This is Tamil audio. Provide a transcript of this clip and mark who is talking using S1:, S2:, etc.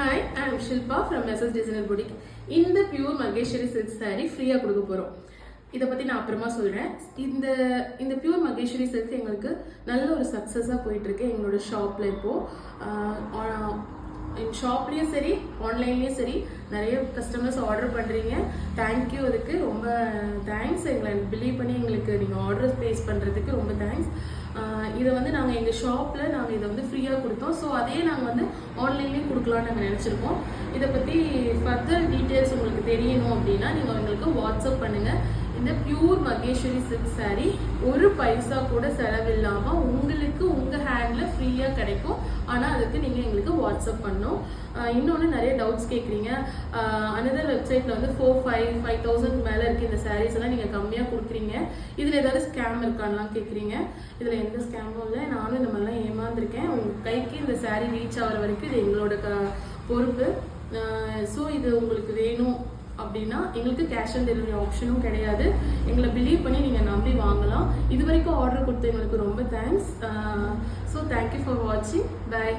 S1: Hi, I am Shilpa from SS Designer Boutique. இந்த பியூர் மகேஸ்வரி சில்க் saree ஃப்ரீயா கொடுக்க போறோம். இத பத்தி நான் அப்புறமா சொல்றேன். இந்த பியூர் மகேஸ்வரி சில்க் எங்களுக்கு நல்ல ஒரு சக்சஸா போயிட்டு இருக்கு எங்களோட ஷாப்ல இப்போ. ஷாப்லயும் சரி ஆன்லைன்லயும் சரி நிறைய கஸ்டமர்ஸ் ஆர்டர் பண்றீங்க. தேங்க்யூ, அதுக்கு ரொம்ப தேங்க்ஸ். எங்களை பிலீவ் பண்ணி எங்களுக்கு நீங்க ஆர்டர் பிளேஸ் பண்றதுக்கு ரொம்ப தேங்க்ஸ். இதை வந்து நாங்கள் எங்கள் ஷாப்பில் நாங்கள் இதை வந்து ஃப்ரீயாக கொடுத்தோம். ஸோ அதே நாங்கள் வந்து ஆன்லைன்லேயும் கொடுக்கலான்னு நாங்கள் நினச்சிருக்கோம். இதை பற்றி ஃபர்தர் டீட்டெயில்ஸ் உங்களுக்கு தெரியணும் அப்படின்னா நீங்கள் எங்களுக்கு வாட்ஸ்அப் பண்ணுங்கள். இந்த பியூர் மகேஸ்வரி சில்க் saree ஒரு பைசா கூட செலவில்லாமல் உங்களுக்கு உங்கள் ஹேண்டில் ஃப்ரீயாக கிடைக்கும். ஆனால் அதுக்கு நீங்கள் எங்களுக்கு வாட்ஸ்அப் பண்ணணும். இன்னொன்று நிறைய டவுட்ஸ் கேட்குறீங்க. அனதர் வெப்சைட்டில் வந்து 5,000 மேலே இருக்குது இந்த சாரீஸ் எல்லாம் நீங்கள் கம்மியாக கொடுக்குறீங்க. இதில் ஏதாவது ஸ்கேம் இருக்கான்லாம் கேட்குறீங்க. இதில் எந்த ஸ்கேமும் இல்லை. நானும் இந்த மாதிரிலாம் ஏமாந்துருக்கேன். உங்கள் கைக்கு இந்த saree ரீச் ஆகிற வரைக்கும் இது எங்களோட பொறுப்பு. ஸோ இது உங்களுக்கு வேணும் அப்படின்னா எங்களுக்கு கேஷ் ஆன் டெலிவரி ஆப்ஷனும் கிடையாது. எங்களை பிலீவ் பண்ணி நீங்கள் நம்பி வாங்கலாம். இது வரைக்கும் ஆர்டர் கொடுத்தவங்களுக்கு ரொம்ப தேங்க்ஸ். ஸோ தேங்க்யூ ஃபார் வாட்சிங். பை.